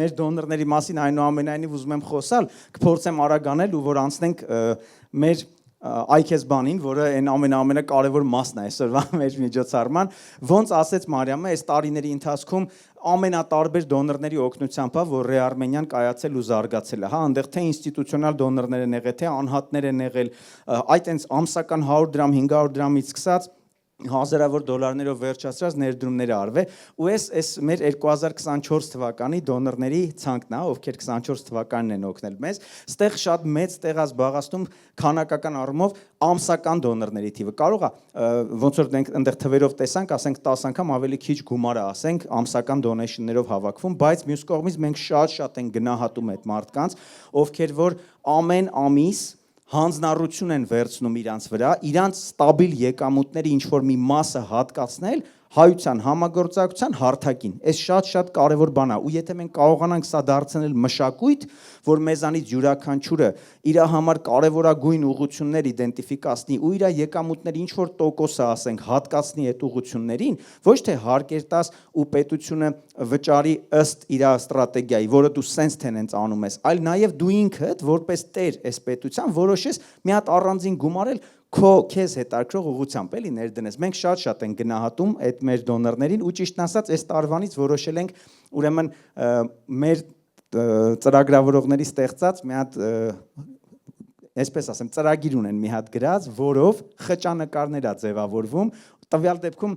մեր դոնորների մասին այնուամենայնիվ ուզում եմ խոսալ, կփորձեմ արագ անել ու որ անցնենք մեր այքես բանին, որը այն ամենակարևոր մասն է այսօրվա մեր միջոցառման, ոնց ասեց Մարիամը, այս տարիների ընթացքում ամենատարբեր դոնորների օգնությամբ, որ Ռեարմենիան կայացել ու զարգացել է, հա, այնտեղ թե ինստիտուցիոնալ դոնորներ են եղել, թե անհատներ են եղել, այդ այնց ամսական 100 դրամ, 500 դրամից սկսած հազարավոր դոլարներով վերջացրած ներդրումներ արվել ու այս մեր 2024 թվականի դոնորների ցանկն է, ովքեր 24 թվականին են օգնել մեզ, ստեղ շատ մեծ տեղ է զբաղեցնում քանակական առումով ամսական դոնորների թիվը։ Կարող է ոնց որ մենք այնտեղ թվերով տեսանք, ասենք 10 անգամ ավելի քիչ գումար է, ասենք ամսական դոնեյշններով հավաքվում, բայց մյուս կողմից մենք շատ ենք գնահատում այդ մարդկանց, ովքեր որ ամեն ամիս հանձնառություն են վերցնում իրանց վրա, իրանց ստաբիլ եկամուտների ինչ-որ մի մասը հատկացնել հայության համագործակցության հարթակին։ Այս շատ կարևոր բան է, ու եթե մենք կարողանանք սա դարձնել մշակույթ, որ մեզանից յուրաքանչյուրը իր համար կարևորագույն ուղղություններ իդենտիֆիկացնի ու իր եկամուտների ինչ-որ տոկոսը, ասենք, հատկացնի այդ ուղղություններին, ոչ թե հարկեր տաս ու պետությունը վճարի ըստ իր ստրատեգիայի, որը դու սենց թենենց անում ես, այլ նաև դու ինքդ որպես տեր այս պետության որոշես մի հատ առանձին գումարել քեզ հետաքրող ուղղությամբ էլի ներդնես։ Մենք շատ ենք գնահատում այդ մեր դոնորներին ու ճիշտն ասած այս տարվանից որոշել ենք ուրեմն մեր ծրագրավորողների ստեղծած մի հատ այսպես ասեմ ծրագիր ունեն մի հատ գրած, որով խճանկարներ է ձևավորվում, տվյալ դեպքում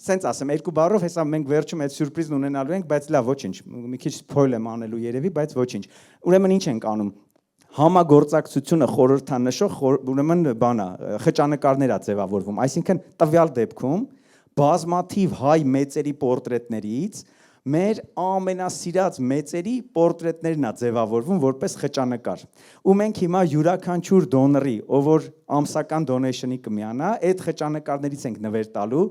սենց ասեմ երկու բառով հեսա մենք վերջում այդ սյուրպրիզն ունենալու ենք, բայց լավ ոչինչ, մի քիչ սփոյլ եմ անելու երևի, բայց ոչինչ։ Ուրեմն ինչ ենք անում համագործակցությունը խորհրդանշող ուրեմն բանա խճանկարներ է ձևավորվում, այսինքն տվյալ դեպքում բազմաթիվ հայ մեծերի պորտրետներից մեր ամենասիրած մեծերի պորտրետներն է ձևավորվում որպես խճանկար։ Ու մենք հիմա յուրաքանչյուր դոնորի, ով որ ամսական դոնեյշնի կմիանա, այդ խճանկարներից ենք նվեր տալու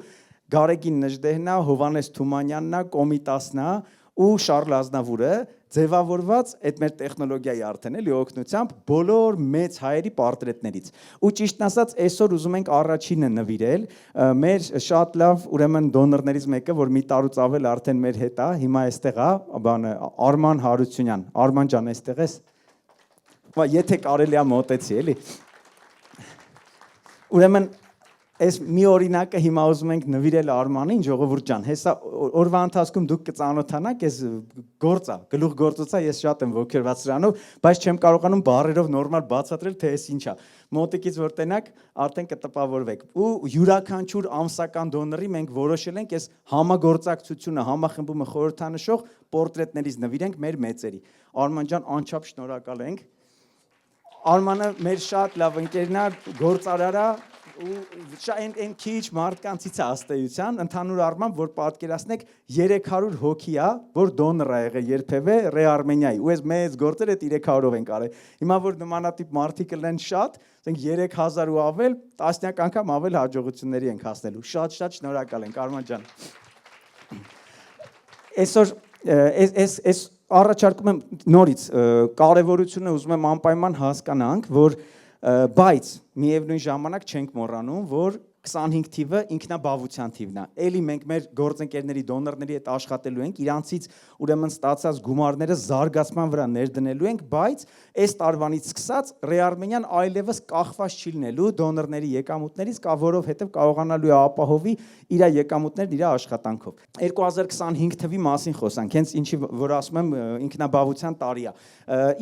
Գարեգին Նժդեհնա, Հովանես Թումանյաննա, Կոմիտասնա ու Շարլ Ազնավուրը ձևավորված այդ մեր տեխնոլոգիայի արդեն էլի օգնությամբ բոլոր մեծ հայերի պորտրետներից։ Ու ճիշտն ասած այսօր ուզում ենք առաջինը նվիրել մեր շատ լավ ուրեմն դոնորներից մեկը, որ մի տարուց ավել արդեն մեր հետ է, հիմա այստեղ է, բանը Արման Հարությունյան։ Արման ջան, այստեղ ես։ Եթե կարելի է մոտեցի, էլի։ Ուրեմն այս մի օրինակը հիմա ուզում ենք նվիրել Արմանին, ժողովուրդ ջան, հեսա օրվա ընթացքում դուք կծանոթանաք, այս գործա, գլուխ գործոցա, ես շատ եմ ոգևորված սրանով, բայց չեմ կարողանում բառերով նորմալ բացատրել, թե այս ինչա։ Մոտիկից որ տենաք, արդեն կտպավորվեք։ Ու յուրաքանչյուր ամսական դոնորի մենք որոշել ենք այս համագործակցությունը, համախմբումը խորհրդանշող պորտրետներից նվիրենք մեր մեծերի։ Արման ջան, անչափ շնորհակալ ենք։ Արմանը մեր շատ լավ ընկերն է, գործարար է ու այն քիչ մարդկանցից է ըստեյության, ընդհանուր առմամբ, որ պատկերացնեք 300 հոգի է, որ դոնոր է եղել երբևէ Ռեարմենիայի, ու այս մեծ գործերը 300-ով են կարել։ Հիմա որ նմանատիպ մարդիկ լինեն շատ, ասենք 3000 ու ավել, տասնյակ անգամ ավել հաջողությունների ենք հասնելու։ Շատ շնորհակալ ենք, Արման ջան։ Այսօր այս առաջարկում եմ նորից կարևորությունը ուզում եմ անպայման հասկանանք, որ բայց միևնույն ժամանակ չենք մոռանում, որ 25 թիվը ինքնաբավության թիվն է։ Էլի մենք մեր գործընկերների, դոնորների հետ աշխատելու ենք, իրանցից ուրեմն ստացած գումարները զարգացման վրա ներդնելու ենք, բայց այս տարվանից սկսած Ռեարմենիան այլևս կախված չի լինելու դոնորների եկամուտներից, որովհետև կարողանալու է ապահովի իր եկամուտներն իր աշխատանքով։ 2025 թվի մասին խոսանք, հենց ինչի որ ասում եմ ինքնաբավության տարի է։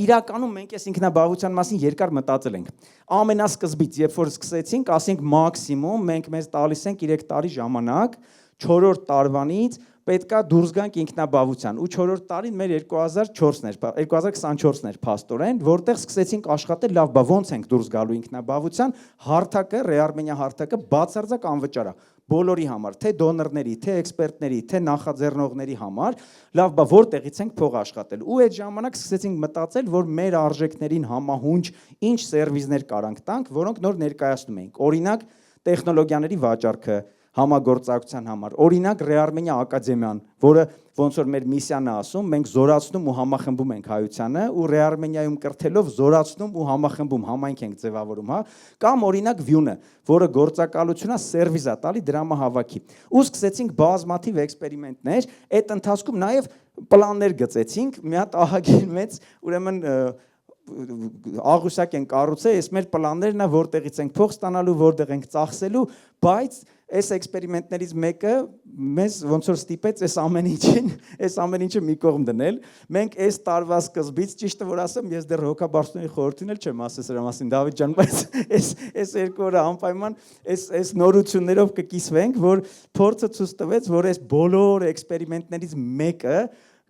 Իրականում մենք այս ինքնաբավության մասին երկար մտածել ենք։ Ամենասկզբից, երբ որ սկսեցինք, ասենք մաքսիմում մենք մեզ տալիս ենք 3 տարի ժամանակ, 4-րդ տարվանից պետքա դուրս գանք ինքնաբավության ու 4-րդ տարին մեր 2024-ն էր փաստորեն, որտեղ սկսեցինք աշխատել, լավ, բա ոնց ենք դուրս գալու ինքնաբավության, հարթակը, Ռեարմենիա հարթակը բացարձակ անվճար է բոլորի համար, թե դոնորների, թե էքսպերտների, թե նախաձեռնողների համար, լավ, բա որտեղից ենք փող աշխատել։ Ու այդ ժամանակ սկսեցինք մտածել, որ մեր արժեքներին համահունչ ինչ սերվիսներ կարանք տանք, որոնք նոր ներկայացնում ենք։ Օրինակ, տեխնոլոգիաների վաճառքը համագործակցության համար։ Օրինակ Ռեարմենիա ակադեմիան, որը ոնց որ մեր միսիան է ասում, մենք զորացնում ու համախմբում ենք հայությանը ու Ռեարմենիայում կրթելով զորացնում ու համախմբում, համայնք ենք ձևավորում, հա, կամ օրինակ Vue-ը, որը գործակալությունա սերվիս է տալի դրամահավաքի։ Ու սկսեցինք բազմաթիվ էքսպերիմենտներ, այդ ընթացքում նաև պլաններ գծեցինք, մի հատ ահագին մեծ, ուրեմն աղյուսակ են կառուցել, այս մեր պլաններն է, որտեղից ենք փող ստանալու, որտեղ ենք ծախսելու, բայց այս էքսպերիմենտներից մեկը մեզ ոնց որ ստիպեց այս ամեն ինչը մի կողմ դնել։ Մենք այս տարվա սկզբից, ճիշտը որ ասեմ, ես դեռ հոգաբարձությունների խորհրդին էլ չեմ ասել սրա մասին, Դավիթ ջան, բայց այս երկու օրը անպայման այս նորություններով կկիսվենք, որ փորձը ցույց տվեց, որ այս բոլոր էքսպերիմենտներից մեկը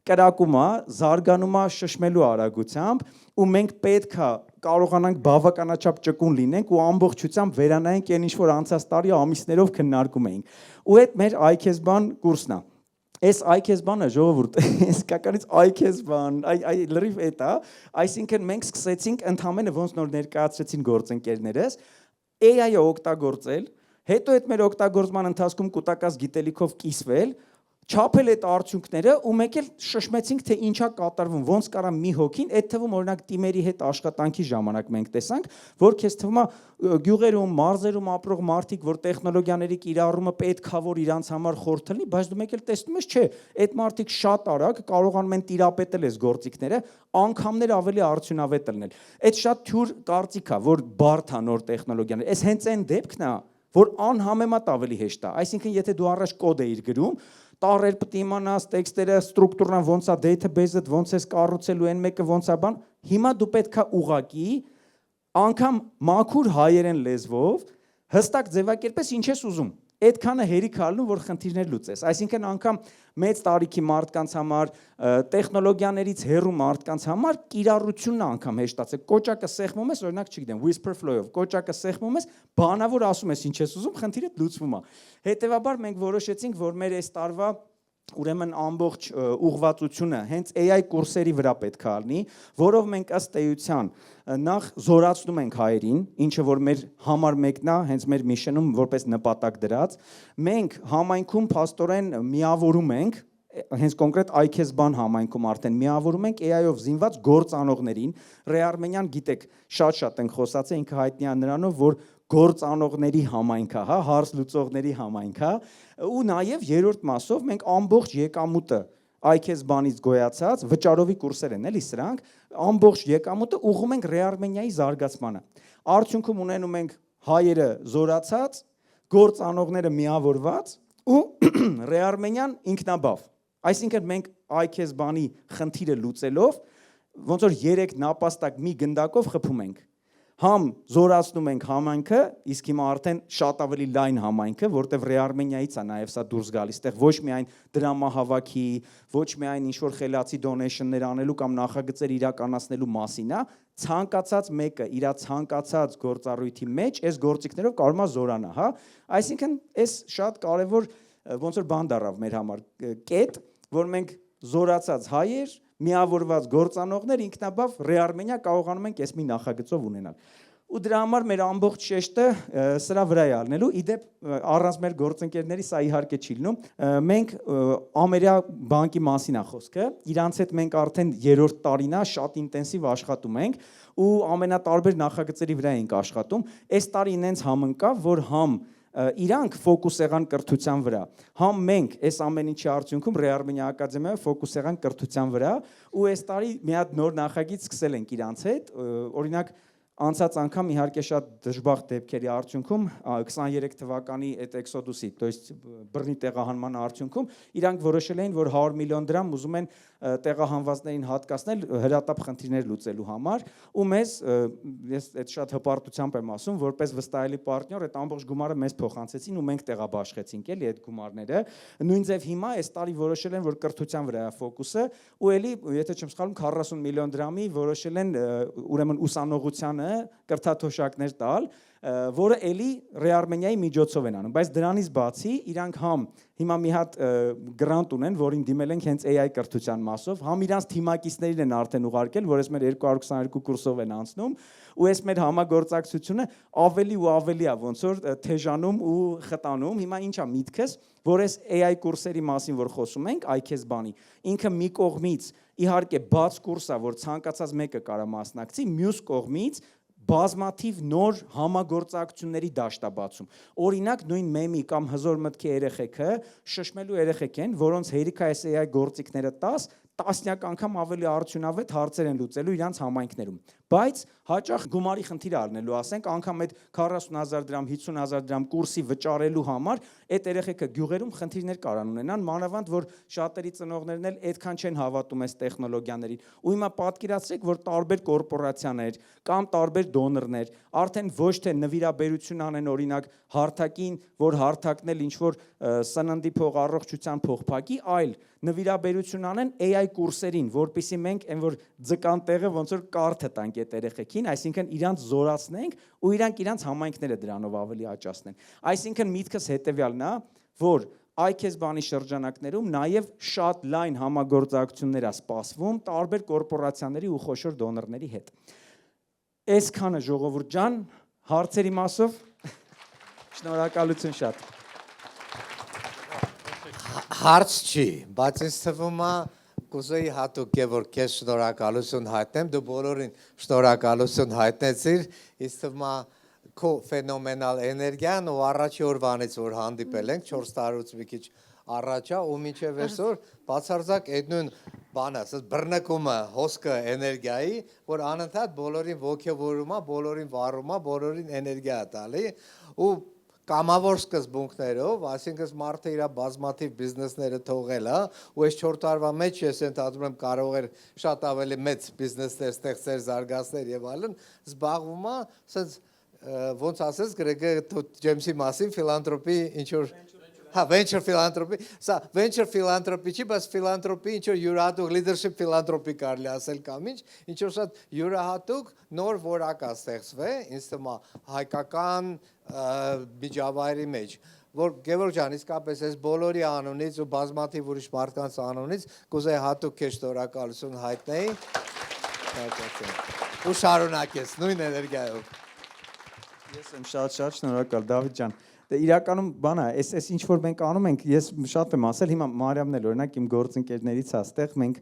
կրակում է, զարգանում է շշմելու արագությամբ ու մենք պետք է կարողանանք բավականաչափ ճկուն լինենք ու ամբողջությամբ վերանայենք այն ինչ որ անցած տարի ամիսներով քննարկում էինք։ Ու այդ մեր iKESBAN կուրսն է։ Այս iKESBAN-ը ժողովուրդ, իսկականից iKESBAN, լրիվ էդ է, այսինքն մենք սկսեցինք ընդհանրապես ոնց նոր ներկայացրեցին գործընկերներս, AI-ը օգտագործել, հետո այդ մեր օգտագործման ընթացքում կուտակած գիտելիքով կիսվել, չափել այդ արդյունքները ու մեկ էլ շշմեցինք թե ինչա կատարվում, ոնց կարա մի հոգին, այդ թվում օրինակ թիմերի հետ աշխատանքի ժամանակ մենք տեսանք, որ քեզ թվում է գյուղերում, մարզերում ապրող մարդիկ, որ տեխնոլոգիաների կիրառումը պետքա որ իրանց համար խորտ լինի, բայց դու մեկ էլ տեսնում ես, չէ, այդ մարդիկ շատ արագ կարողանում են տիրապետել այս գործիքները, անգամներ ավելի արդյունավետ լինել։ Այդ շատ թյուր կարծիք է, որ բարդ է նոր տեխնոլոգիաներ։ Այս հենց այն դեպքն է, որ անհամեմատ ավելի հեշտ է։ Այսինքն, եթե դու առաջ կոդ էիր գրում, տարեր պետք է իմանաս, տեքստերը, ստրուկտուրան ոնց է, database-ը ոնց ես կառուցելու, այն մեկը ոնց է բան, հիմա դու պետք է ուղակի անգամ մաքուր հայերեն լեզվով հստակ ձևակերպես ինչ ես ուզում։ Այդքանը հերիք ալնում, որ խնդիրներ լուծես։ Այսինքն անգամ մեծ տարիքի մարդկանց համար, տեխնոլոգիաներից հեռու մարդկանց համար կիրառությունն անգամ հեշտացել։ Կոճակը սեղմում ես, օրինակ, չգիտեմ, whisper flow-ով, կոճակը սեղմում ես, բանավոր ասում ես ինչ ես ուզում, խնդիրը լուծվում է։ Հետևաբար մենք որոշեցինք, որ մեր այս տարվա ուրեմն ամբողջ ուղղվածությունը հենց AI կուրսերի վրա պետք է լինի, որով մենք ըստ էության նախ զորացնում ենք հայերին, ինչը որ մեր համար մեկն է, հենց մեր միշենում որպես նպատակ դրած, մենք համայնքում փաստորեն միավորում ենք, հենց կոնկրետ iKESBAN համայնքում արդեն միավորում ենք AI-ով զինված գործանողներին, Ռեարմենյան գիտեք, շատ ենք խոսացել, ինքը հայտնի է նրանով, որ գործանողների համայնք է, հա, հարց լուծողների համայնք է, ու նաև երրորդ մասով մենք ամբողջ եկամուտը iKESBAN-ից գոյացած վճարովի կուրսեր են, էլի սրանք, ամբողջ եկամուտը ուղղում ենք Ռեարմենիայի զարգացմանը։ Արդյունքում ունենում ենք հայերը զորացած, գործանողները միավորված ու Ռեարմենիան ինքնաբավ։ Այսինքն մենք iKESBAN-ի խնդիրը լուծելով ոնց որ 3 նապաստակ մի գնդակով խփում ենք։ Համ զորացնում ենք համայնքը, իսկ հիմա արդեն շատ ավելի լայն համայնքը, որտեղ Ռեարմենիայից է նաև սա դուրս գալիս, այդտեղ ոչ միայն դրամահավաքի, ոչ միայն ինչ-որ խելացի դոնեյշններ անելու կամ նախագծեր իրականացնելու մասին է, ցանկացած մեկը իր ցանկացած գործառույթի մեջ այս գործիքներով կարող է զորանա, հա։ Այսինքն, այս շատ կարևոր ոնց որ բան դառավ մեր համար, կետ, որ մենք զորացած հայեր միավորված գործանողներ ինքնաբավ Ռեարմենիա կարողանում ենք այս մի նախագծով ունենալ։ Ու դրա համար մեր ամբողջ շեշտը սրա վրա է առնելու, իդեպ առանց մեր գործընկերների սա իհարկե չի լինում։ Մենք Ամերիա բանկի մասին է խոսքը, իրանց հետ մենք արդեն 3-րդ տարին է շատ ինտենսիվ աշխատում ենք ու ամենատարբեր նախագծերի վրա ենք աշխատում։ Այս տարի ինձ համընկավ, որ համ իրանք ֆոկուս եղան կրթության վրա, համ մենք այս ամեն ինչի արդյունքում Ռեարմենիա ակադեմիայով ֆոկուս եղան կրթության վրա ու այս տարի մի հատ նոր նախագիծ սկսել ենք իրանց հետ, օրինակ անցած անգամ իհարկե շատ դժբախտ դեպքերի արդյունքում 23 թվականի այդ էքսոդուսի, то есть բռնի տեղահանման արդյունքում իրանք որոշել էին, որ 100 միլիոն դրամ ուզում են տեղահանվածներին հատկացնել հրատապ խնդիրներ լուծելու համար ու մեզ ես այդ շատ հպարտությամբ եմ ասում, որպես վստահելի պարտներ այդ ամբողջ գումարը մեզ փոխանցեցին ու մենք տեղաբաշխեցինք էլի այդ գումարները։ Նույն ձև հիմա այս տարի որոշել են, որ կրթության վրա է ֆոկուսը ու էլի, եթե չեմ սխալվում, 40 միլիոն դրամի որոշել են ուրեմն ուսանողությանը կրթաթոշակներ տալ, որը էլի Ռեարմենիայի միջոցով են անում, բայց դրանից բացի իրանք համ հիմա մի հատ գրանտ ունեն, որին դիմել ենք հենց AI կրթության մասով, համ իրանց թիմակիցներին են արդեն ուղարկել, որ ես մեր 222 կուրսով են անցնում, ու այս մեր համագործակցությունը ավելի ու ավելի է ոնց որ թեժանում ու խտանում։ Հիմա ի՞նչ է միտքս, որ այս AI կուրսերի մասին որ խոսում ենք, IKES բանի, ինքը մի կողմից իհարկե բաց կուրս է, որ ցանկացած մեկը կարա մասնակցի, մյուս կողմից բազմաթիվ նոր համագործակցությունների դաշտ է բացում։ Օրինակ նույն մեմի կամ հզոր մտքի երեխեքը շշմելու երեխեք են, որոնց հերիք է այս AI գործիքները տասնյակ անգամ ավելի արդյունավետ հարցեր են լուծելու իրանց համայնքներում։ Բայց հաճախ գումարի խնդիր առնելու, ասենք, անգամ այդ 40,000 դրամ, 50,000 դրամ կուրսի վճարելու համար այդ երեխեքը գյուղերում խնդիրներ կարան ունենան, մանավանդ որ շատերի ծնողներն էլ այդքան չեն հավատում այս տեխնոլոգիաներին։ Ու հիմա պատկերացրեք, որ տարբեր կորպորացիաներ կամ տարբեր դոնորներ արդեն ոչ թե նվիրաբերություն անեն օրինակ հարթակին, որ հարթակն էլ ինչ որ սննդի փող, առողջության փող փակի, այլ նվիրաբերություն անեն AI կուրսերին, որպեսզի մենք այն որ ձկան տեղը ոնց որ կարթը տանք այդ երեխեքին, այսինքն իրանց զորացնենք ու իրանք համայնքները դրանով ավելի աճացնեն։ Այսինքն միտքս հետեւյալն է, որ IKES բանի շրջանակներում նաև շատ լայն համագործակցություններ է սպասվում տարբեր կորպորացիաների ու խոշոր դոնորների հետ։ Այսքանը ժողովուրդ ջան, հարցերի մասով շնորհակալություն շատ։ Հարց չի, բայց ինձ թվում է կուզեի հատուկ է որ քեզ շնորհակալություն հայտնեմ, դու բոլորին շնորհակալություն հայտնեցիր, ինձ թվում է քո ֆենոմենալ էներգիան ու առաջի օրվանից որ հանդիպել ենք 4 տարուց մի քիչ առաջա ու մինչև այսօր բացարձակ այդ նույն բանը, ասես բռնկումը, հոսքը էներգիայի, որ անընդհատ բոլորին ոգևորում է, բոլորին վառում է, բոլորին էներգիա է տալի ու կամավոր սկզբունքներով, այսինքն մարդը իր բազմաթիվ բիզնեսները թողել է, ու այս 4 տարվա մեջ ես ընդհանրում եմ կարող էր շատ ավելի մեծ բիզնեսներ ստեղծել, զարգացնել եւ այլն, զբաղվում է, ասես ոնց ասես Գրեգոր Ջեյմսի մասին ֆիլանտրոպի ինչ որ venture philanthropy, սա venture philanthropy չի, բայց philanthropy ինչ որ յուրահատուկ leadership philanthropy կարելի ասել կամ ինչ որ շատ յուրահատուկ նոր որակ է ստեղծվել, ինձ թվում է հայկական միջավայրի մեջ, որ Գևորգ ջան, իսկապես այս բոլորի անունից ու բազմաթիվ ուրիշ մարդկանց անունից կուզեի հատուկ քեզ շնորհակալություն հայտնեի։ Ու շարունակես նույն էներգիայով։ Ես եմ շատ շնորհակալ Դավիթ ջան։ Դե իրականում բան է, այս ինչ որ մենք անում ենք, ես շատ եմ ասել, հիմա Մարիամն էլ օրինակ իմ գործընկերներից է, այստեղ մենք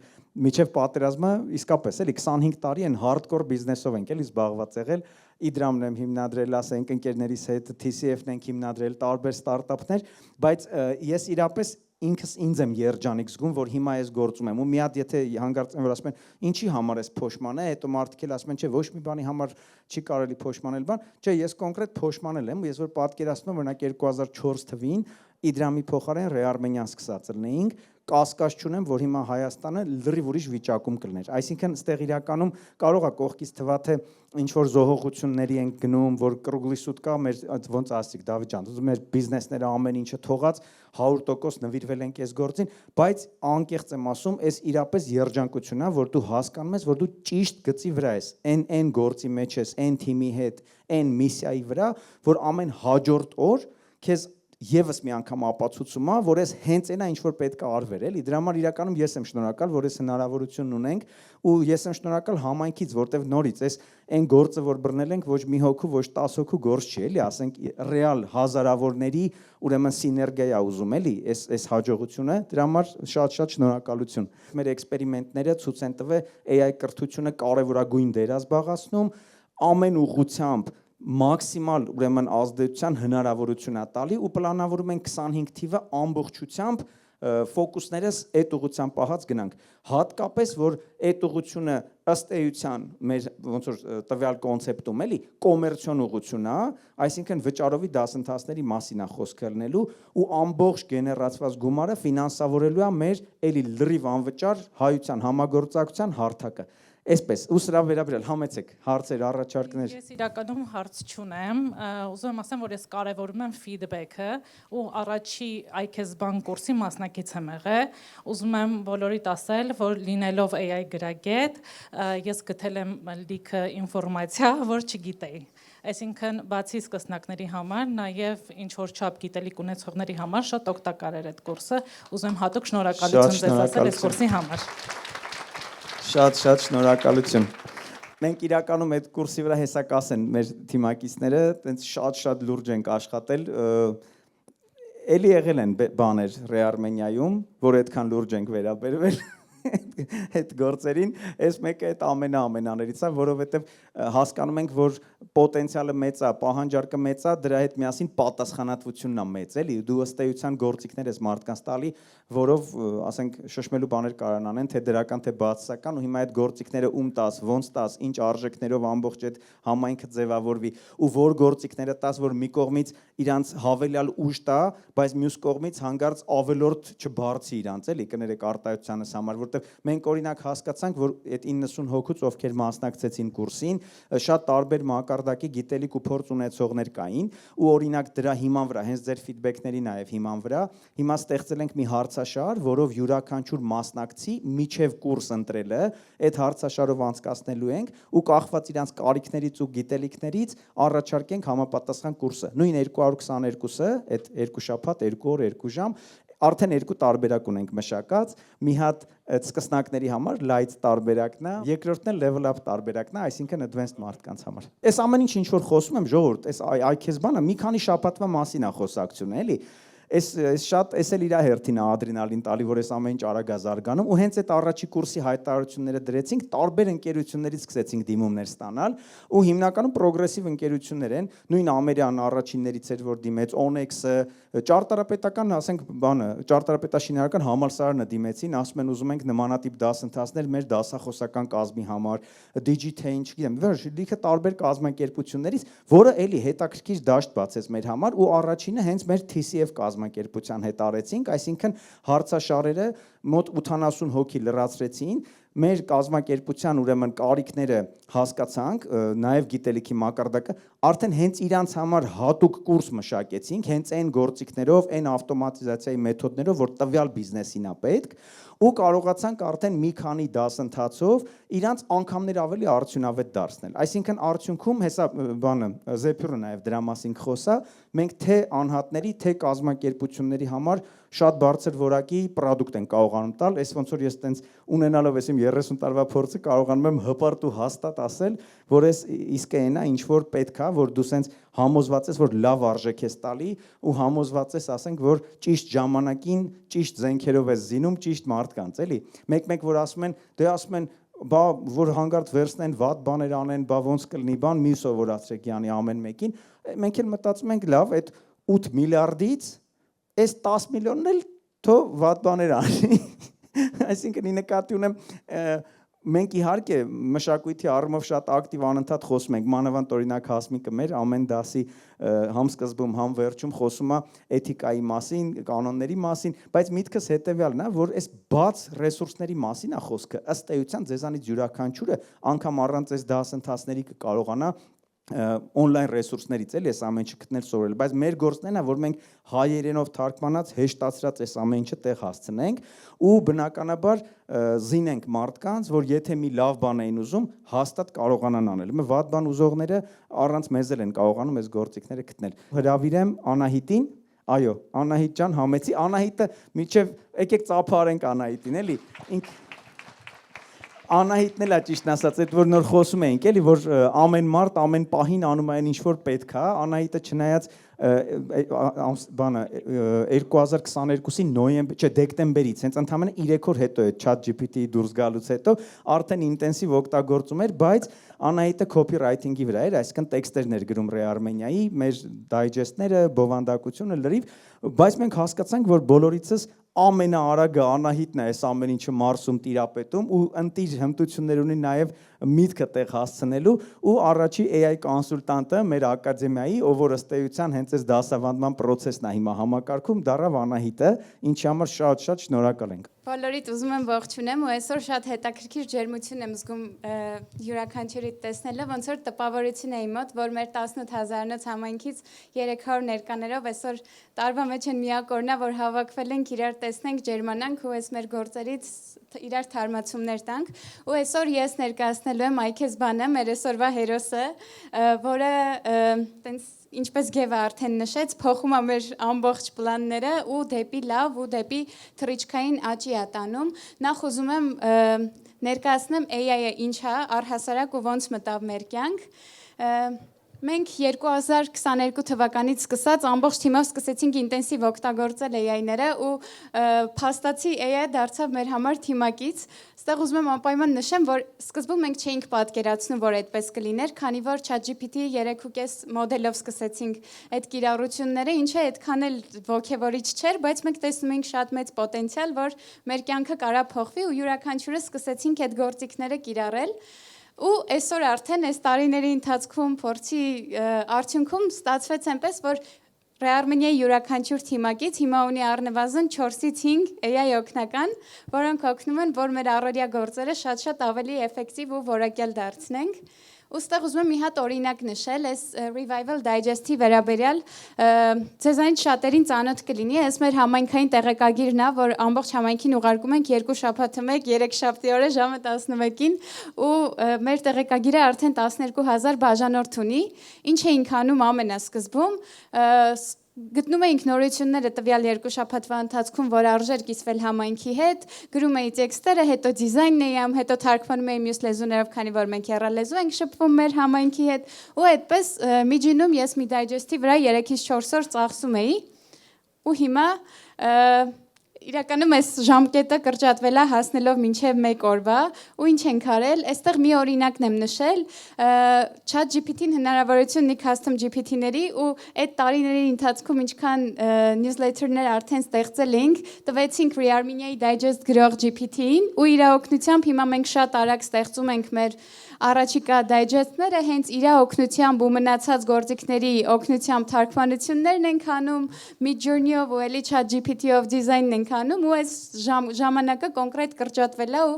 միջև պատերազմը իսկապես էլի 25 տարի են hardcore բիզնեսով ենք էլի զբաղված եղել, Իդրամն եմ հիմնադրել, ասենք ընկերներիս հետ, TCF-ն ենք հիմնադրել, տարբեր ստարտափներ, բայց ես իրապես ինքս ինձ եմ երջանիկ զգում, որ հիմա ես գործում եմ ու մի հատ եթե հանգարց են որ ասում են ինչի համար ես փոշման է, հետո մարդիկ էլ ասում են չէ ոչ մի բանի համար չի կարելի փոշմանել բան, չէ ես կոնկրետ փոշմանել եմ ու ես որ պատկերացնում եմ օրինակ 2004 թվին Իդրամի փոխարեն Ռեարմենիան սկսած լինեինք, կասկած չունեմ, որ հիմա Հայաստանը լրիվ ուրիշ վիճակում կլներ։ Այսինքն, ստեղ իրականում կարող է կողքից թվա թե ինչ որ զոհողությունների են գնում, որ կրուգլի սուտկա մեր ոնց ասիկ Դավիթ ջան, ուզում մեր բիզնեսները ամեն ինչը թողած 100% նվիրվել ենք այս գործին, բայց անկեղծ եմ ասում, այս իրապես երջանկությունն է, որ դու հասկանում ես, որ դու ճիշտ գծի վրա ես, այն գործի մեջ ես, այն թիմի հետ, այն միսիայի վրա, որ ամեն հաջորդ օր քեզ Եվս մի անգամ ապացուցում է, որ ես հենց այնա ինչ որ պետք է արվեր, էլի։ Դրա համար իրականում ես եմ շնորհակալ, որ այս հնարավորությունն ունենք, ու ես եմ շնորհակալ համայնքից, որտեվ նորից այս այն գործը, որ բռնել ենք, ոչ մի հոգու, ոչ 10 հոգու գործ չի, էլի, ասենք ռեալ հազարավորների, ուրեմն սիներգիա է ուզում, էլի, այս հաջողությունը։ Դրա համար շատ շնորհակալություն։ Մեր էքսպերիմենտները ցույց են տվել AI կրթությունը կարևորագույն դեր է զբաղեցնում ամեն ուղղությամբ մաքսիմալ ուրեմն ազդեցության հնարավորություն է տալի ու պլանավորում ենք 25 թիվը ամբողջությամբ ֆոկուսներս այդ ուղղությամբ պահած գնանք հատկապես որ այդ ուղղությունը ըստ էության մեր ոնց որ տվյալ կոնցեպտում էլի կոմերցիոն ուղղություն է այսինքն վճարովի դասընթացների մասին է խոսքը լինելու ու ամբողջ գեներացված գումարը ֆինանսավորելու է մեր էլի լրիվ անվճար հայության համագործակցության հարթակը Այսպես, ու սրա վերաբերյալ համեցեք հարցեր, առաջարկներ։ Ես իրականում հարց չունեմ, ուզում եմ ասեմ, որ ես կարևորում եմ feedback-ը ու առաջի IKES բան կուրսի մասնակից եմ եղել, ուզում եմ բոլորիդ ասել, որ լինելով AI գրագետ, ես գտել եմ լիքը ինֆորմացիա, որ չգիտեի։ Այսինքն բացի սկսնակների համար, նաև ինչ որ չափ գիտելիք ունեցողների համար շատ օգտակար էր այդ կուրսը, ուզում եմ հատուկ շնորհակալություն ձեզ ասել այս կուրսի համար։ Շատ շնորհակալություն։ Մենք իրականում այդ կուրսի վրա հեսա կասեն մեր թիմակիցները, տենց շատ լուրջ ենք աշխատել, էլի եղել են բաներ Ռեարմենիայում, որ այդքան լուրջ ենք վերաբերվել այդ գործերին, այս մեկը այդ ամենաներից է, որովհետև հասկանում ենք, որ պոտենցիալը մեծ է, պահանջարկը մեծ է, դրա հետ միասին պատասխանատվությունն է մեծ, էլի, դու ըստ էության գործիքներ ես մարդկանց տալի, որով, ասենք, շշմելու բաներ կարան անեն, թե դրական, թե բացասական, ու հիմա այդ գործիքները ում տաս, ոնց տաս, ինչ արժեքներով ամբողջ այդ համայնքը ձևավորվի, ու որ գործիքները տաս, որ մի կողմից իրանց հավելյալ ուժ տա, բայց մյուս կողմից հանգարց ավելորդ չբարձի իրանց, էլի, կներեք արտահայտությանս համար, որտեղ մենք օրինակ հասկացանք, որ այդ 90 հոգուց, ովքեր մասնակցեցին կուրսին, շատ տարբեր մակարդակի գիտելիք ու փորձ ունեցողներ կային, ու օրինակ դրա հիման վրա, հենց ձեր ֆիդբեքների նաև հիման վրա, հիմա ստեղծել ենք մի հարցաշար, որով յուրաքանչյուր մասնակցի միջև կուրս ընտրելը, այդ հարցաշարով անցկացնելու ենք ու կախված իրանց կարիքներից ու գիտելիքներից առաջարկենք համապատասխան կուրսը։ Նույն 222-ը, այդ 2 շաբաթ, 2 օր, 2 ժամ, արդեն 2 տարբերակ ունենք մշակած, մի հատ սկսնակների համար light տարբերակն է, երկրորդն է level up տարբերակն է, այսինքն advanced մարդկանց համար։ Այս ամեն ինչ որ խոսում եմ, ժողովուրդ, այս IKES բանը մի քանի շաբաթվա մասին է խոսակցությունը, էլի։ Այս շատ էս էլ իր հերթին է ադրենալին տալի, որ այս ամեն ինչ արագ է զարգանում, ու հենց այդ առաջի կուրսի հայտարարությունները դրեցինք, տարբեր ընկերություններից սկսեցինք դիմումներ ստանալ, ու հիմնականում պրոգրեսիվ ընկերություններ են, նույն Ամերիկան առաջիններից էր, որ դիմեց Onex-ը, ճարտարապետական, ասենք, բանը, ճարտարապետաշինարարական համալսարանը դիմեցին, ասում են ուզում ենք նմանատիպ դասընթացներ մեր դասախոսական կազմի համար, Digitane, չգիտեմ, լիքը տարբեր կազմակերպություններից, որը էլի հետաքրքիր դաշտ բացեց մեր համար, ու առաջինը հենց մեր TCF կազմակերպության հետ արեցինք, այսինքն հարցաշարերը մոտ 80 հոգի լրացրեցին, մեր կազմակերպության ուրեմն կարիքները հասկացանք, նաև գիտելիքի մակարդակը, արդեն հենց իրանց համար հատուկ կուրս մշակեցինք, հենց այն գործիքներով, այն ավտոմատիզացիայի մեթոդներով, որ տվյալ բիզնեսին է պետք, ու կարողացանք արդեն մի քանի դասընթացով իրանց անգամներ ավելի արդյունավետ դարձնել։ Այսինքն արդյունքում հեսա բանը Զեփյուրը նաև դրա մասին խոսա, մենք թե անհատների, թե կազմակերպությունների համար շատ բարձր որակի պրոդուկտ են կարողանում տալ, այս ոնց որ ես տենց ունենալով ես իմ 30 տարվա փորձը կարողանում եմ հպարտ ու հաստատ ասել, որ այս իսկ այն է, ինչ որ պետք է, որ դու սենց համոզված ես, որ լավ արժեք ես տալի ու համոզված ես, ասենք, որ ճիշտ ժամանակին, ճիշտ զենքերով ես զինում ճիշտ մարդկանց, էլի։ Մեկ-մեկ որ ասում են, դե ասում են, բա որ հանգարտ վերցնեն, վատ բաներ անեն, բա ոնց կլինի, բան մի սովորացրեք յանի ամեն մեկին, մենք էլ մտածում ենք, լավ, այդ 8 միլիարդից այս 10 միլիոնն էլ թող վատ բաներ անի։ Այսինքն ի նկատի ունեմ մենք իհարկե մշակույթի առումով շատ ակտիվ անընդհատ խոսում ենք, մանավանդ օրինակ Հասմիկը մեր ամեն դասի համ սկզբում, համ վերջում խոսում է էթիկայի մասին, կանոնների մասին, բայց միտքս հետևյալն է, որ այս բաց ռեսուրսների մասին է խոսքը, ըստ էության ձեզանից յուրաքանչյուրը անգամ առանց այս դասընթացների կկարողանա on-line ռեսուրսներից էլի այս ամեն ինչը գտնել սովորել, բայց մեր գործն այն է, որ մենք հայերենով թարգմանած, հեշտացրած այս ամեն ինչը տեղ հասցնենք ու բնականաբար զինենք մարդկանց, որ եթե մի լավ բան էին ուզում, հաստատ կարողանան անել։ Ուրեմն վատ բան ուզողները առանց մեզ էլ են կարողանում այս գործիքները գտնել։ Հրավիրեմ Անահիտին, այո, Անահիտ ջան, համեցի, Անահիտը միջև եկեք ծափարենք Անահիտին, էլի։ Անահիտն էլ է ճիշտն ասած, այդ որ նոր խոսում էինք, էլի, որ ամեն մարդ ամեն պահին անում այն ինչ որ պետք է, Անահիտը չնայած բանը 2022-ի նոյեմբեր, չէ, դեկտեմբերից, հենց ընդամենը 3 օր հետո է ChatGPT-ի դուրս գալուց հետո արդեն ինտենսիվ օգտագործում էր, բայց Անահիտը copywriting-ի վրա էր, այսինքն տեքստերներ գրում Ռեարմենիայի, մեր դայջեսթները, բովանդակությունը լրիվ, բայց մենք հասկացանք, որ բոլորիցս ամենաարագը Անահիտն է այս ամեն ինչը մարսում տիրապետում ու ընտիր հմտություններ ունի նաև միտքը տեղ հասցնելու ու առաջի AI կոնսուլտանտը մեր ակադեմիայի, ով որ ըստ էության հենց այս դասավանդման process-ն է հիմա համակարգում, դառավ Անահիտը, ինչի համար շատ շնորհակալ ենք։ Բոլորիդ ուզում եմ ողջունեմ ու այսօր շատ հետաքրքիր ջերմություն եմ զգում յուրաքանչյուրիդ տեսնելով, ոնց որ տպավորություն էի մոտ, որ մեր 18000-ից համայնքից 300 ներկաներով այսօր տարվա մեջ են միակ օրնա, որ հավաքվել ենք, իրար տեսնենք, ջերմանանք ու այս մեր գործերից իրար թարմացումներ տանք ու այսօր ես ներկայացնելու եմ IKES բանը, մեր այսօրվա հերոսը, որը տենց ինչպես Գևը արդեն նշեց, փոխում է մեր ամբողջ պլանները ու դեպի լավ ու դեպի թռիչքային աճի է տանում։ Նախ ուզում եմ ներկայացնեմ AI-ը ինչ է, առհասարակ ու ոնց մտավ մեր կյանք։ Մենք 2022 թվականից սկսած ամբողջ թիմով սկսեցինք ինտենսիվ օգտագործել AI-ները ու փաստացի AI-ը դարձավ մեր համար թիմակից։ Ստեղ ուզում եմ անպայման նշեմ, որ սկզբում մենք չէինք պատկերացնում, որ այդպես կլիներ, քանի որ ChatGPT 3.5 մոդելով սկսեցինք այդ կիրառությունները, ինչը այդքան էլ ոգևորիչ չէր, բայց մենք տեսնում ենք շատ մեծ պոտենցիալ, որ մեր կյանքը կարա փոխվի ու յուրաքանչյուրս սկսեցինք այդ գործիքները կիրառել։ Ու այսօր արդեն այս տարիների ընթացքում փորձի արդյունքում ստացվեց այնպես, որ Ռեարմենիայի յուրաքանչյուր թիմակից հիմա ունի առնվազն 4-ից 5 AI օգնական, որոնք օգնում են, որ մեր առօրյա գործերը շատ-շատ ավելի էֆեկտիվ ու որակյալ դարձնենք։ Ու ստեղ ուզում եմ մի հատ օրինակ նշել, այս Revival Digest-ի վերաբերյալ ձեզանից շատերին ծանոթ կլինի, այս մեր համայնքային տեղեկագիրն է, որ ամբողջ համայնքին ուղարկում ենք 2 շաբաթը մեկ, 3 շաբթի օրը ժամը 11-ին, ու մեր տեղեկագիրը արդեն 12000 բաժանորդ ունի։ Ինչ էինք անում ամենասկզբում, գտնում էինք նորությունները տվյալ 2 շաբաթվա ընթացքում, որ արժեր կիսվել համայնքի հետ, գրում էի տեքստերը, հետո դիզայնն էի անում, հետո թարգմանում էի մյուս լեզուներով, քանի որ մենք եռալեզու ենք շփվում մեր համայնքի հետ, ու այդպես միջինում ես մի դայջեսթի վրա 3-ից 4 օր ծախսում էի, ու հիմա իրականում այս ժամկետը կրճատվել է հասնելով մինչև 1 օրվա, ու ինչ ենք արել, այստեղ մի օրինակն եմ նշել, ChatGPT-ն հնարավորություն ունի custom GPT-ների ու այդ տարիների ընթացքում ինչքան newsletter-ներ արդեն ստեղծել ենք, տվեցինք Rearmenia-ի Digest գրող GPT-ին ու իր օգնությամբ հիմա մենք շատ արագ ստեղծում ենք մեր առաջիկա դայջեսթները, հենց իր օգնությամբ ու մնացած գործիքների օգնությամբ թարգմանություններն ենք անում, Midjourney-ով ու էլի ChatGPT-ով դիզայնն ենք անում ու այս ժամանակը կոնկրետ կրճատվել է ու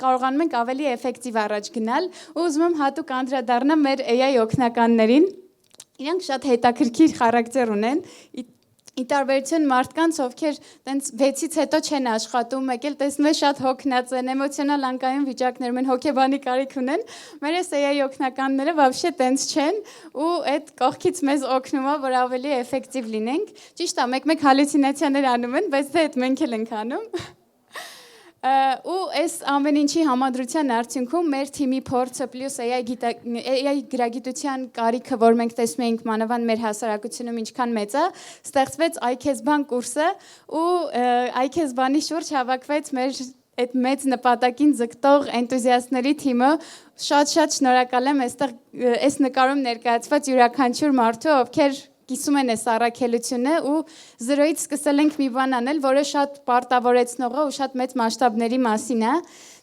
կարողանում ենք ավելի էֆեկտիվ առաջ գնալ ու ուզում եմ հատուկ անդրադառնամ մեր AI օգնականներին, իրանք շատ հետաքրքիր խարակտեր ունեն, ի տարբերություն մարդկանց, ովքեր տենց 6-ից հետո չեն աշխատում, մեկ էլ տեսնում ես շատ հոգնած են, էմոցիոնալ անկայուն վիճակներում են, հոգեբանի կարիք ունեն, մեր այս AI օգնականները вообще տենց չեն ու այդ կողքից մեզ օգնում է, որ ավելի էֆեկտիվ լինենք։ Ճիշտ է, մեկ-մեկ հալյուցինացիաներ անում են, բայց դա այդ մենք էլ ենք անում։ Ու այս ամեն ինչի համադրության արդյունքում մեր թիմի փորձը պլյուս AI գրագիտության կարիքը, որ մենք տեսնում ենք մանավանդ մեր հասարակությունում ինչքան մեծ է, ստեղծվեց iKesban կուրսը ու iKesban-ի շուրջ հավաքվեց մեր այդ մեծ նպատակին ձգտող էնտուզիաստների թիմը, շատ-շատ շնորհակալ եմ այս նկարում ներկայացված յուրաքանչյուր մարդու, ովքեր կիսում են այս առաքելությունը ու 0-ից սկսել ենք մի բան անել, որը շատ պարտավորեցնող է ու շատ մեծ մասշտաբների մասին է։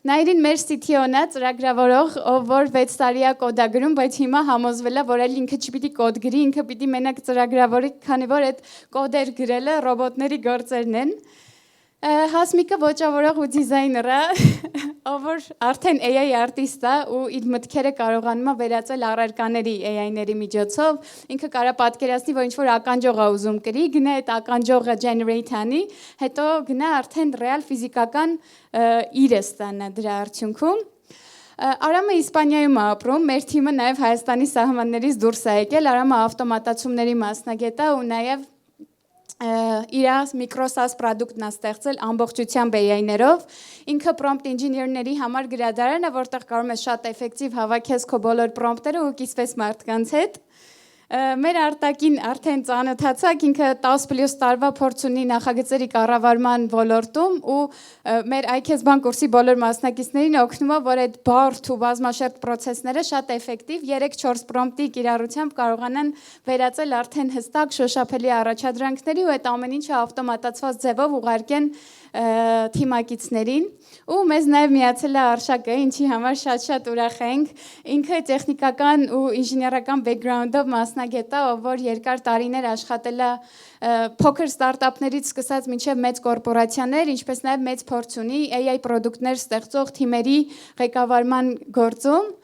Նայրին մեր CTO-ն է, ծրագրավորող, ով որ 6 տարի է կոդագրում, բայց հիմա համոզվել է, որ էլ ինքը չպիտի կոդ գրի, ինքը պիտի մենակ ծրագրավորի, քանի որ այդ կոդեր գրելը ռոբոտների գործերն են։ Հասմիկը ոճավորող ու դիզայներ է, ով որ արդեն AI արտիստ է ու իր մտքերը կարողանում է վերածել առարկաների AI-ների միջոցով, ինքը կարա պատկերացնի, որ ինչ-որ ականջող է ուզում գրի, գնա այդ ականջողը generate անի, հետո գնա արդեն ռեալ ֆիզիկական իրը ստանա դրա արդյունքում։ Արամը Իսպանիայում է ապրում, մեր թիմը նաև Հայաստանի սահմաններից դուրս է եկել, Արամը ավտոմատացումների մասնագետ է ու նաև իր micro-SaaS product-ն է ստեղծել ամբողջությամբ AI-ներով, ինքը prompt engineer-ների համար գրադարան է, որտեղ կարող ես շատ էֆեկտիվ հավաքես քո բոլոր prompt-երը ու կիսվես մարդկանց հետ։ Մեր արտակին արդեն ծանոթացակ, ինքը 10+ տարվա փորձ ունի նախագծերի կառավարման ոլորտում ու մեր iKesban կուրսի բոլոր մասնակիցներին օգնում է, որ այդ բարդ ու բազմաշերտ process-ները շատ էֆեկտիվ 3-4 prompt-ի կիրառությամբ կարողանան վերածել արդեն հստակ շոշափելի առաջադրանքների ու այդ ամեն ինչը ավտոմատացված ձևով ուղարկեն թիմակիցներին ու մեզ նաև միացել է Արշակը, ինչի համար շատ-շատ ուրախ ենք։ Ինքը տեխնիկական ու ինժեներական բեքգրաունդով մասնագետ է, ով որ երկար տարիներ աշխատել է փոքր ստարտափներից սկսած մինչև մեծ կորպորացիաներ, ինչպես նաև մեծ փորձ ունի AI պրոդուկտներ ստեղծող թիմերի ղեկավարման գործում։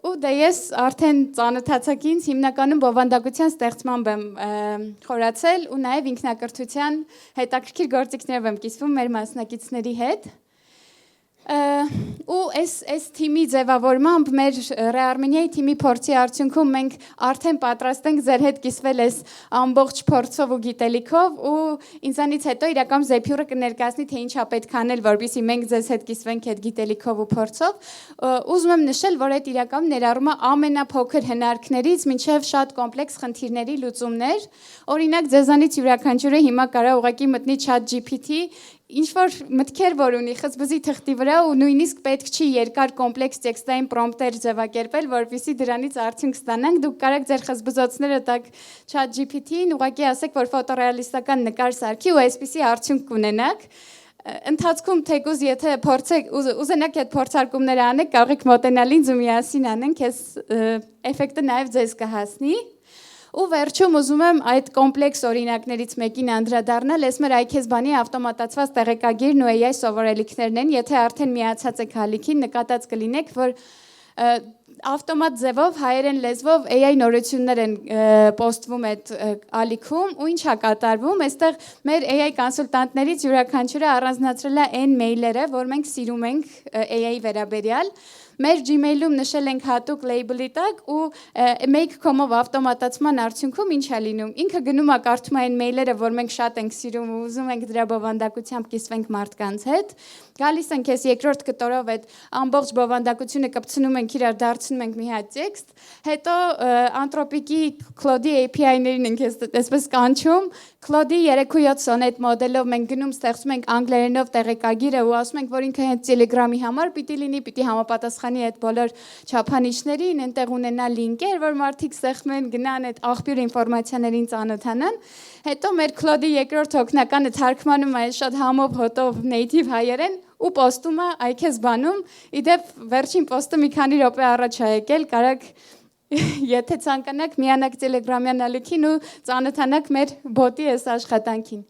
Ու դե ես արդեն ծանոթացակ ինձ հիմնականում բովանդակության ստեղծմամբ եմ խորացել ու նաև ինքնակրթության հետաքրքիր գործիքներով եմ կիսվում մեր մասնակիցների հետ։ ու այս թիմի ձևավորմամբ մեր Ռեարմենիայի թիմի փորձի արդյունքում մենք արդեն պատրաստ ենք ձեր հետ կիսվել այս ամբողջ փորձով ու գիտելիքով ու ինձանից հետո իրական Զեփյուրը կներկայացնի թե ինչա պետք անել, որպեսզի մենք ձեզ հետ կիսվենք այդ գիտելիքով ու փորձով։ Ուզում եմ նշել, որ այդ իրական ներառում է ամենափոքր հնարքներից մինչև շատ կոմպլեքս խնդիրների լուծումներ։ Օրինակ, ձեզանից յուրաքանչյուրը հիմա կարող ուղղակի մտնի ChatGPT ինչ-որ մտքեր, որ ունի խզբզի թղթի վրա ու նույնիսկ պետք չի երկար կոմպլեքս տեքստային պրոմպտեր ձևակերպել, որպեսզի դրանից արդյունք ստանանք։ Դուք կարող եք ձեր խզբզոցները տակ ChatGPT-ին, ուղղակի ասեք, որ ֆոտոռեալիստական նկար սարքի ու այսպիսի արդյունք կունենաք։ Ընթացքում թեկուզ եթե փորձեք ուզենաք այդ փորձարկումները անեք, կարող եք մոտենալ ինձ ու միասին անենք, այս էֆեկտը նաև ձեզ կհասնի։ Ու վերջում ուզում եմ այդ կոմպլեքս օրինակներից մեկին անդրադառնալ, այս մեր iKESBAN-ի ավտոմատացված տեղեկագիրն ու AI սովորելիքներն են, եթե արդեն միացած եք հալիքին, նկատած կլինեք, որ ավտոմատ ձևով հայերեն լեզվով AI նորություններ են պոստվում այդ ալիքում ու ինչ է կատարվում, այստեղ մեր AI կոնսուլտանտներից յուրաքանչյուրը առանձնացրել է այն մեյլերը, որ մենք սիրում ենք AI-ի վերաբերյալ։ Մեր Gmail-ում նշել ենք հատուկ label-ի տակ ու make.com-ով ավտոմատացման արդյունքում ինչ է լինում։ Ինքը գնում է կարդում այն մեյլերը, որ մենք շատ ենք սիրում ու ուզում ենք դրա բովանդակությամբ կիսվենք մարդկանց հետ։ Գալիս ենք այս երկրորդ կտորով այդ ամբողջ բովանդակությունը կպցնում ենք իրար, դարձնում ենք մի հատ տեքստ, հետո Anthropic-ի Claude API-ներին ենք այսպես կանչում, Claude-ի 3.7 Sonnet մոդելով մենք գնում ստեղծում ենք անգլերենով տեղեկագիրը ու ասում ենք, որ ինքը հենց Telegram-ի համար պիտի լինի, պիտի համապատասխանի այդ բոլոր չափանիշներին, այնտեղ ունենա լինկեր, որ մարդիկ սեղմեն, գնան այդ աղբյուր ինֆորմացիաներին ծանոթանան։ Հետո մեր Claude-ի երկրորդ հոգնականը թարգմանում է շատ համով հոտով native հայերեն ու պոստում է iKESBAN-ում։ Իդեպ վերջին պոստը մի քանի րոպե առաջ է եկել, կարակ եթե ցանկանաք միանաք Telegram-յան ալիքին ու ծանոթանաք մեր բոտի այս աշխատանքին։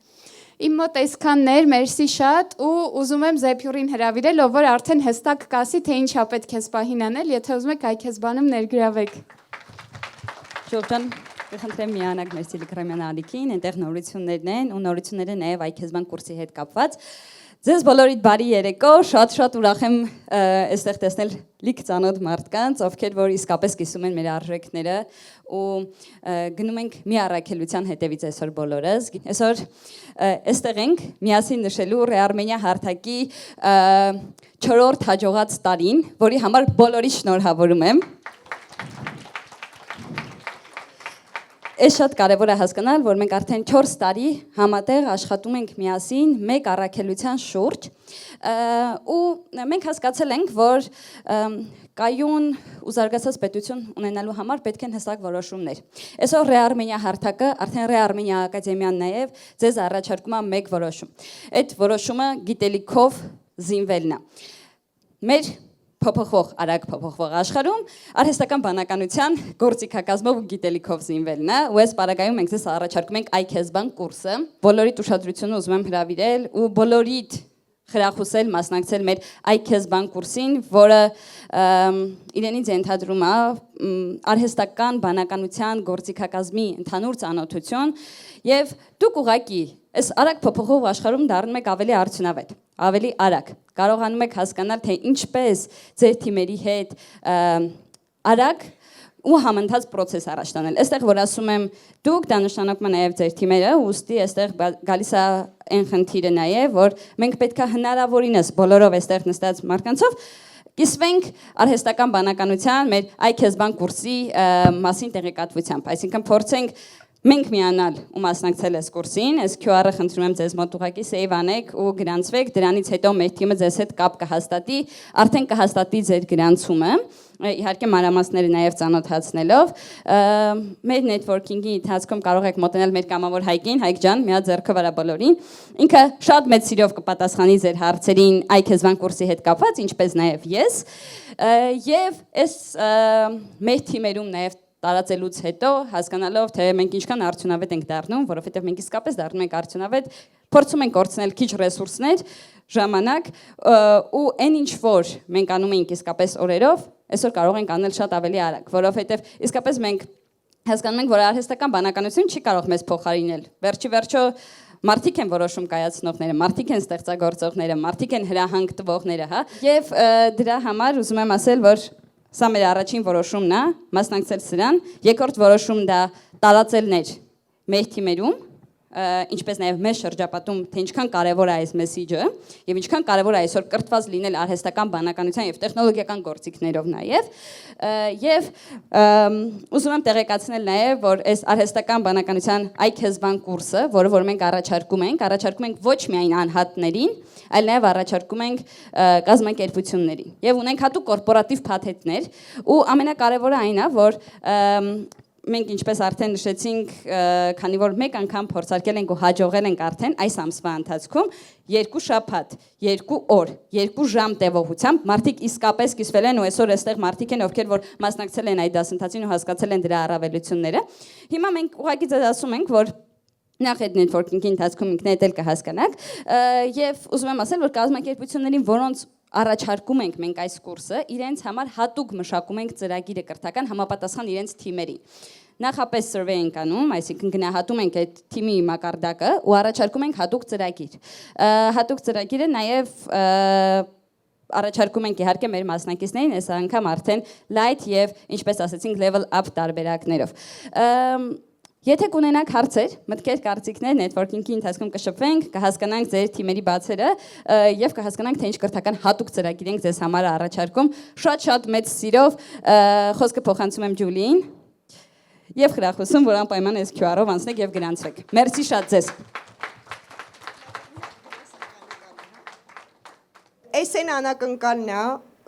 Իմ մոտ այսքանն էր, մերսի շատ ու ուզում եմ Զեփյուրին հրավիրել, ով որ արդեն հստակ կասի, թե ինչա պետք է սպահին անել, եթե ուզում եք iKESBAN-ում ներգրավեք։ Շուրջան կխնդրեմ միանաք մեր Telegram-յան ալիքին, այնտեղ նորություններն են ու նորությունները նաև iKESBAN կուրսի հետ կապված։ Ձեզ բոլորիդ բարի երեկո, շատ ուրախ եմ այստեղ տեսնել լիք ծանոթ մարդկանց, ովքեր որ իսկապես կիսում են մեր արժեքները ու գնում ենք մի առաքելության հետևից այսօր բոլորս։ Այսօր այստեղ ենք միասին նշելու Ռեարմենիա հարթակի 4-րդ հաջողած տարին, որի համար բոլորի շնորհավորում եմ։ Այս շատ կարևոր է հասկանալ, որ մենք արդեն 4 տարի համատեղ աշխատում ենք միասին մեկ առաքելության շուրջ ու մենք հասկացել ենք, որ կայուն ու զարգացած պետություն ունենալու համար պետք են հստակ որոշումներ։ Այսօր Ռեարմենիա հարթակը, արդեն Ռեարմենիա ակադեմիան նաև ձեզ առաջարկում է մեկ որոշում։ Այդ որոշումը գիտելիքով զինվելն է։ Մեր արագ փոփոխվող աշխարհում արհեստական բանականության գործիքակազմով ու գիտելիքով զինվելն է, ու այս պարագայում մենք ձեզ առաջարկում ենք iKESBAN կուրսը։ Բոլորիդ ուշադրությունը ուզում եմ հրավիրել ու բոլորիդ խրախուսել մասնակցել մեր iKESBAN կուրսին, որը իրենից ենթադրում է արհեստական բանականության գործիքակազմի ընդհանուր ծանոթություն եւ դուք ուղղակի այս արագ փոփոխող աշխարհում դառնում եք ավելի արդյունավետ, ավելի արագ։ Կարողանում եք հասկանալ, թե ինչպես ձեր թիմերի հետ արագ ու համընթաց process առաջ տանել։ Այստեղ որ ասում եմ դուք, դա նշանակում է նաև ձեր թիմերը, ուստի այստեղ գալիս է այն խնդիրը նաև, որ մենք պետքա հնարավորինս բոլորով այստեղ նստած մարդկանցով կիսվենք արհեստական բանականության մեր iKESBAN կուրսի մասին տեղեկատվությամբ, այսինքն փորձենք մենք միանալ ու մասնակցել այս կուրսին, այս QR-ը խնդրում եմ ձեզ մոտ ուղղակի save անեք ու գրանցվեք, դրանից հետո մեր թիմը ձեզ հետ կապ կհաստատի, արդեն կհաստատի ձեր գրանցումը, իհարկե մանրամասները նաև ծանոթացնելով, մեր networking-ի ընթացքում կարող եք մոտենալ մեր կամավոր Հայկին, Հայկ ջան, մի հատ ձեռքը վրա բոլորին, ինքը շատ մեծ սիրով կպատասխանի ձեր հարցերին iKESBAN կուրսի հետ կապված, ինչպես նաև ես, եւ այս մեր թիմերում նաև տարածելուց հետո հասկանալով թե մենք ինչքան արդյունավետ ենք դառնում, որովհետև մենք իսկապես դառնում ենք արդյունավետ, փորձում ենք կորցնել քիչ ռեսուրսներ, ժամանակ ու այն ինչ որ մենք անում ենք իսկապես օրերով, այսօր կարող ենք անել շատ ավելի արագ, որովհետև իսկապես մենք հասկանում ենք, որ արհեստական բանականություն չի կարող մեզ փոխարինել։ Վերջի վերջո մարդիկ են որոշում կայացնողները, մարդիկ են ստեղծագործողները, մարդիկ են հրահանգ տվողները, հա։ Եվ դրա համար ուզում եմ ասել, որ սա մեր առաջին որոշումն է, մասնակցել սրան, երկրորդ որոշում դա տարածելն էր մեր թիմերում, ինչպես նաև մեր շրջապատում, թե ինչքան կարևոր է այս մեսիջը եւ ինչքան կարևոր է այսօր կրթված լինել արհեստական բանականության եւ տեխնոլոգիական գործիքներով նաև եւ ուզում եմ տեղեկացնել նաև որ այս արհեստական բանականության IKES-բան կուրսը, որը որ մենք առաջարկում ենք ոչ միայն անհատներին, այլ նաև առաջարկում ենք կազմակերպություններին եւ ունենք հատուկ կորպորատիվ փաթեթներ ու ամենակարևորը այն է որ մենք ինչպես արդեն նշեցինք, քանի որ մեկ անգամ փորձարկել ենք ու հաջողել ենք արդեն այս ամսվա ընթացքում 2 շաբաթ, 2 օր, 2 ժամ տևողությամբ մարդիկ իսկապես կիսվել են ու այսօր այստեղ մարդիկ են ովքեր որ մասնակցել են այդ դասընթացին ու հասկացել են դրա առավելությունները։ Հիմա մենք ուղղակի ձեզ ասում ենք, որ նախ այդ networking-ի ընթացքում ինքներդ էլ կհասկանաք եւ ուզում եմ ասել, որ կազմակերպություններին, որոնց առաջարկում ենք մենք այս կուրսը, իրենց համար հատուկ մշակում ենք ծրագիրը կրթական համապատասխան իրենց թիմերին։ Նախապես survey ենք անում, այսինքն գնահատում ենք այդ թիմի մակարդակը ու առաջարկում ենք հատուկ ծրագիր։ Հատուկ ծրագիրը նաև առաջարկում ենք իհարկե մեր մասնակիցներին, այս անգամ արդեն light եւ ինչպես ասացինք level up տարբերակներով։ Եթե կունենաք հարցեր, մտքեր, կարծիքներ, networking-ի ընթացքում կշփվենք, կհասկանանք ձեր թիմերի բացերը եւ կհասկանանք թե ինչ կրթական հատուկ ծրագիր ենք ձեզ համար առաջարկում։ Շատ մեծ սիրով խոսքը փոխանցում եմ Ջուլիին եւ խրախուսում, որ անպայման այս QR-ով անցնեք եւ գրանցվեք։ Մերսի շատ ձեզ։ Այս են անակնկալն է,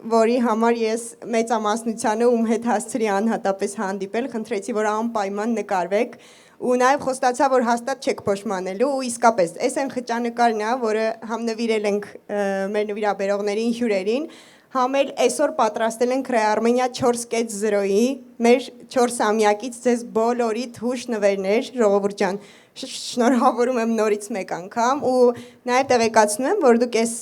որի համար ես մեծամասնությանը ում հետ հասցրի անհատապես հանդիպել, խնդրեցի, որ անպայման նկարվեք ու նաև խոստացա, որ հաստատ չեք փոշմանելու ու իսկապես, այս են խճանկարն է, որը համ նվիրել ենք մեր նվիրաբերողներին, հյուրերին, համ էլ այսօր պատրաստել ենք Ռեարմենիա 4.0-ի, մեր 4-ամյակից ձեզ բոլորիդ հուշ նվերներ, ժողովուրդ ջան, շնորհավորում եմ նորից մեկ անգամ ու նաև տեղեկացնում եմ, որ դուք այս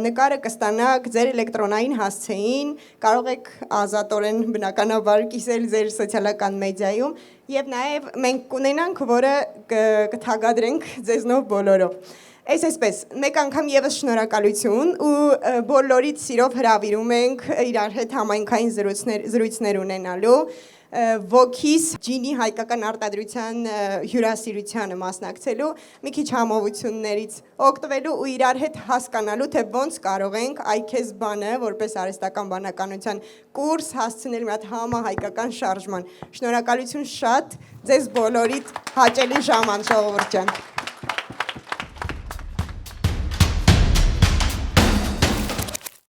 նկարը կստանաք ձեր էլեկտրոնային հասցեին, կարող եք ազատորեն բնականաբար կիսել ձեր սոցիալական մեդիայում եւ նաև մենք կունենանք, որը կթագադրենք ձեզնով բոլորով։ Այսպես, մեկ անգամ եւս շնորհակալություն ու բոլորիդ սիրով հրավիրում ենք իրար հետ համայնքային զրույցներ ունենալու ոգիս ջինի հայկական արտադրության հյուրասիրությանը մասնակցելու, մի քիչ համովություններից օգտվելու ու իրար հետ հասկանալու, թե ոնց կարող ենք IKES բանը, որպես արհեստական բանականության կուրս հասցնել մի հատ համահայկական շարժման։ Շնորհակալություն շատ, ձեզ բոլորիդ հաճելի ժամանց ժողովուրդ ջան։